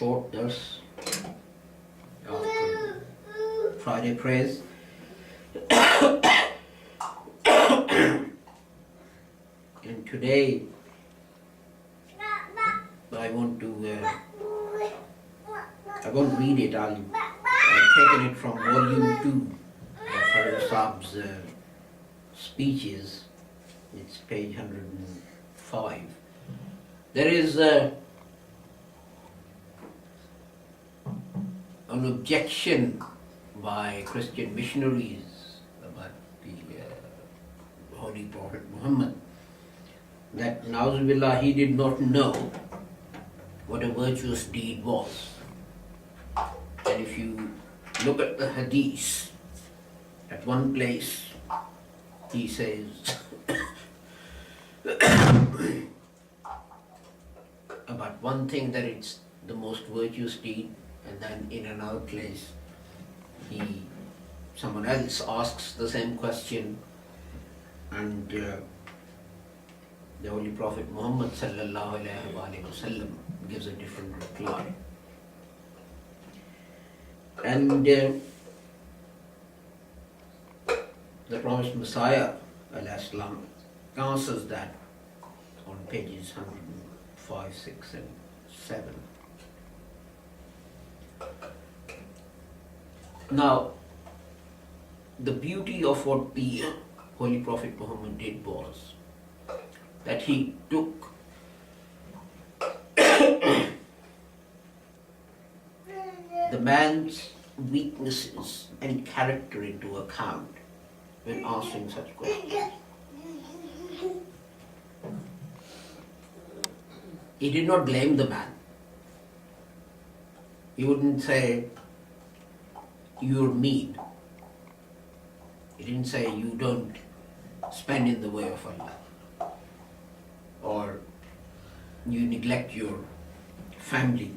short dars after Friday prayers. And today I won't read it. I've taken it from volume 2 of Farooq Saab's speeches. It's page 105. There is an objection by Christian missionaries about the Holy Prophet Muhammad that Nauzubillah, he did not know what a virtuous deed was. And if you look at the hadith, at one place he says about one thing that it's the most virtuous deed, and then in another place someone else asks the same question, and the Holy Prophet Muhammad sallallahu alaihi wasallam gives a different reply. And the promised Messiah alayhi salam answers that on pages 105, 6 and 7. Now, the beauty of what the Holy Prophet Muhammad did was that he took the man's weaknesses and character into account when asking such questions. He did not blame the man. He wouldn't say, you're mean. He didn't say, you don't spend in the way of Allah, or you neglect your family,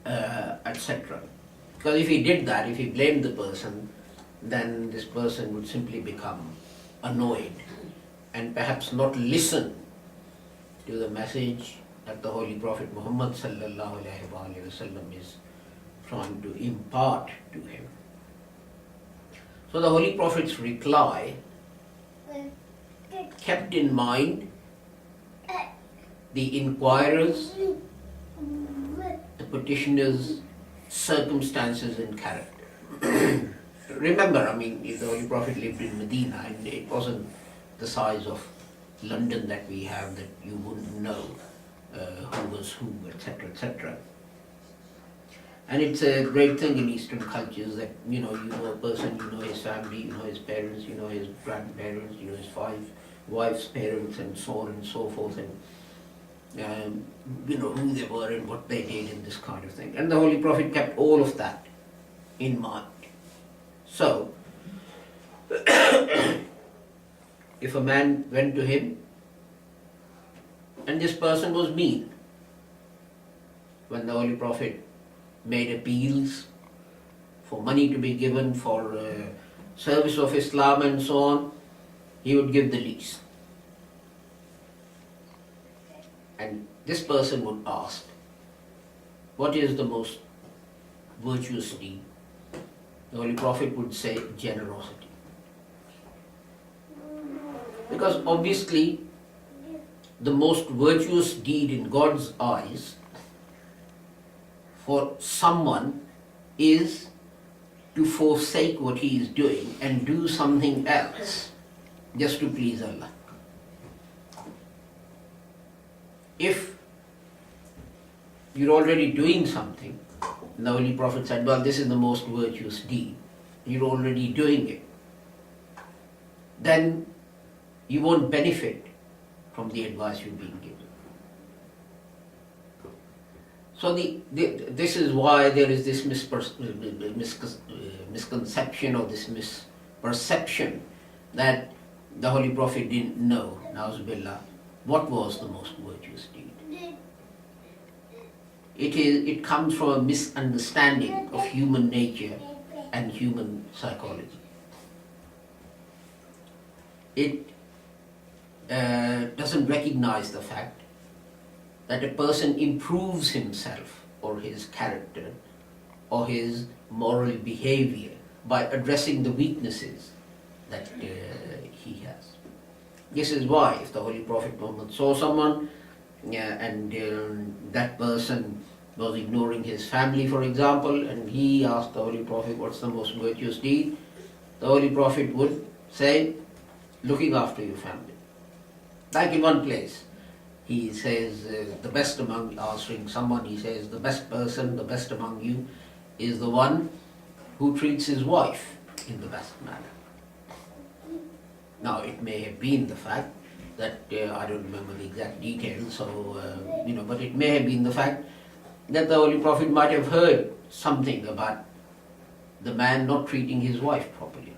etc. Because if he did that, if he blamed the person, then this person would simply become annoyed and perhaps not listen to the message that the Holy Prophet Muhammad sallallahu alaihi wasallam is trying to impart to him. So the Holy Prophet's reply kept in mind the inquirer's, the petitioner's circumstances and character. Remember, the Holy Prophet lived in Medina, and it wasn't the size of London that we have, that you wouldn't know who was who, etc., etc. And it's a great thing in Eastern cultures that, you know a person, you know his family, you know his parents, you know his grandparents, you know his wife's parents, and so on and so forth, and you know who they were and what they did and this kind of thing. And the Holy Prophet kept all of that in mind. So, if a man went to him and this person was mean, when the Holy Prophet made appeals for money to be given for service of Islam and so on, he would give the least. And this person would ask, what is the most virtuous deed? The Holy Prophet would say, generosity. Because obviously, the most virtuous deed in God's eyes for someone is to forsake what he is doing and do something else just to please Allah. If you're already doing something, and the Holy Prophet said, well, this is the most virtuous deed, you're already doing it, then you won't benefit from the advice you're being given. So this is why there is this misconception or this misperception that the Holy Prophet didn't know, Nauzubillah, what was the most virtuous deed. It comes from a misunderstanding of human nature and human psychology. It doesn't recognize the fact that a person improves himself or his character or his moral behavior by addressing the weaknesses that he has. This is why if the Holy Prophet Muhammad saw someone and that person was ignoring his family, for example, and he asked the Holy Prophet, what's the most virtuous deed? The Holy Prophet would say, looking after your family. Like in one place, he says, the best among, answering someone, he says, the best person, the best among you is the one who treats his wife in the best manner. Now, it may have been the fact that, I don't remember the exact details, so, but it may have been the fact that the Holy Prophet might have heard something about the man not treating his wife properly.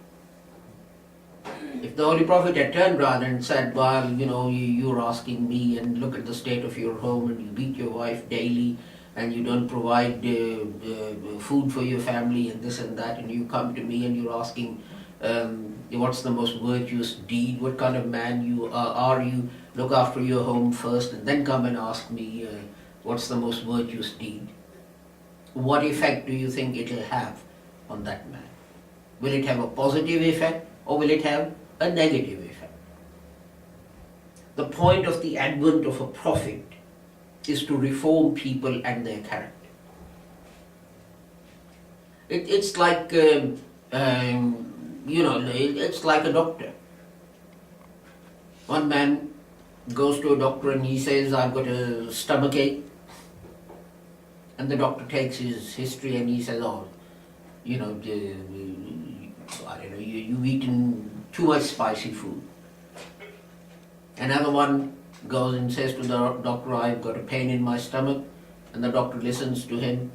If the Holy Prophet had turned around and said, well, you're asking me, and look at the state of your home, and you beat your wife daily, and you don't provide food for your family, and this and that, and you come to me and you're asking, what's the most virtuous deed? What kind of man you are you? Look after your home first, and then come and ask me, what's the most virtuous deed? What effect do you think it will have on that man? Will it have a positive effect, or will it have a negative effect? The point of the advent of a prophet is to reform people and their character. It's like, it's like a doctor. One man goes to a doctor and he says, I've got a stomach ache. And the doctor takes his history and he says, you've eaten too much spicy food. Another one goes and says to the doctor, I've got a pain in my stomach, and the doctor listens to him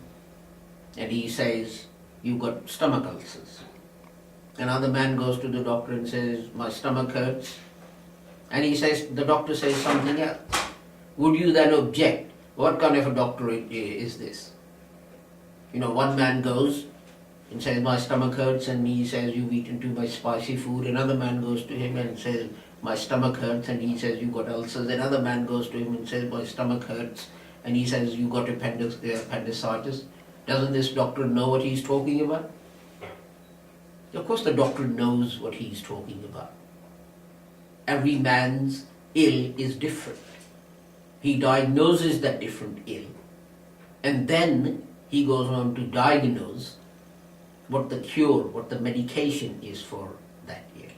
and he says, you've got stomach ulcers. Another man goes to the doctor and says, my stomach hurts, and the doctor says something else. Would you then object? What kind of a doctor is this? One man goes and says, my stomach hurts, and he says, you've eaten too much spicy food. Another man goes to him and says, my stomach hurts, and he says, you've got ulcers. Another man goes to him and says, my stomach hurts, and he says, you've got appendicitis. Doesn't this doctor know what he's talking about? Of course the doctor knows what he's talking about. Every man's ill is different. He diagnoses that different ill, and then he goes on to diagnose what the cure, what the medication is for that ill.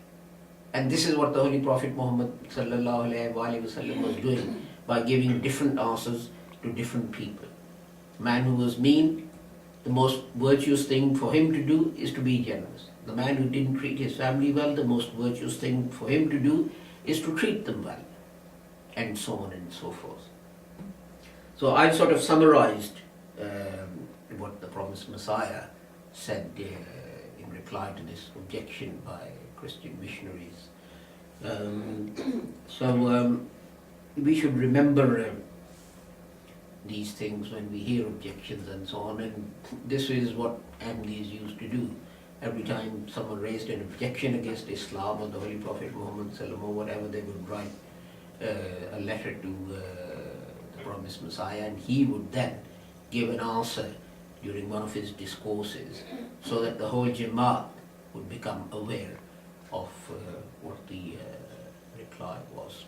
And this is what the Holy Prophet Muhammad ﷺ was doing by giving different answers to different people. A man who was mean, the most virtuous thing for him to do is to be generous. The man who didn't treat his family well, the most virtuous thing for him to do is to treat them well, and so on and so forth. So I've sort of summarized what the promised Messiah said in reply to this objection by Christian missionaries. We should remember these things when we hear objections and so on, and this is what Ahmadis used to do. Every time someone raised an objection against Islam or the Holy Prophet Muhammad ﷺ or whatever, they would write a letter to the promised Messiah, and he would then give an answer during one of his discourses, so that the whole Jamaat would become aware of what the reply was.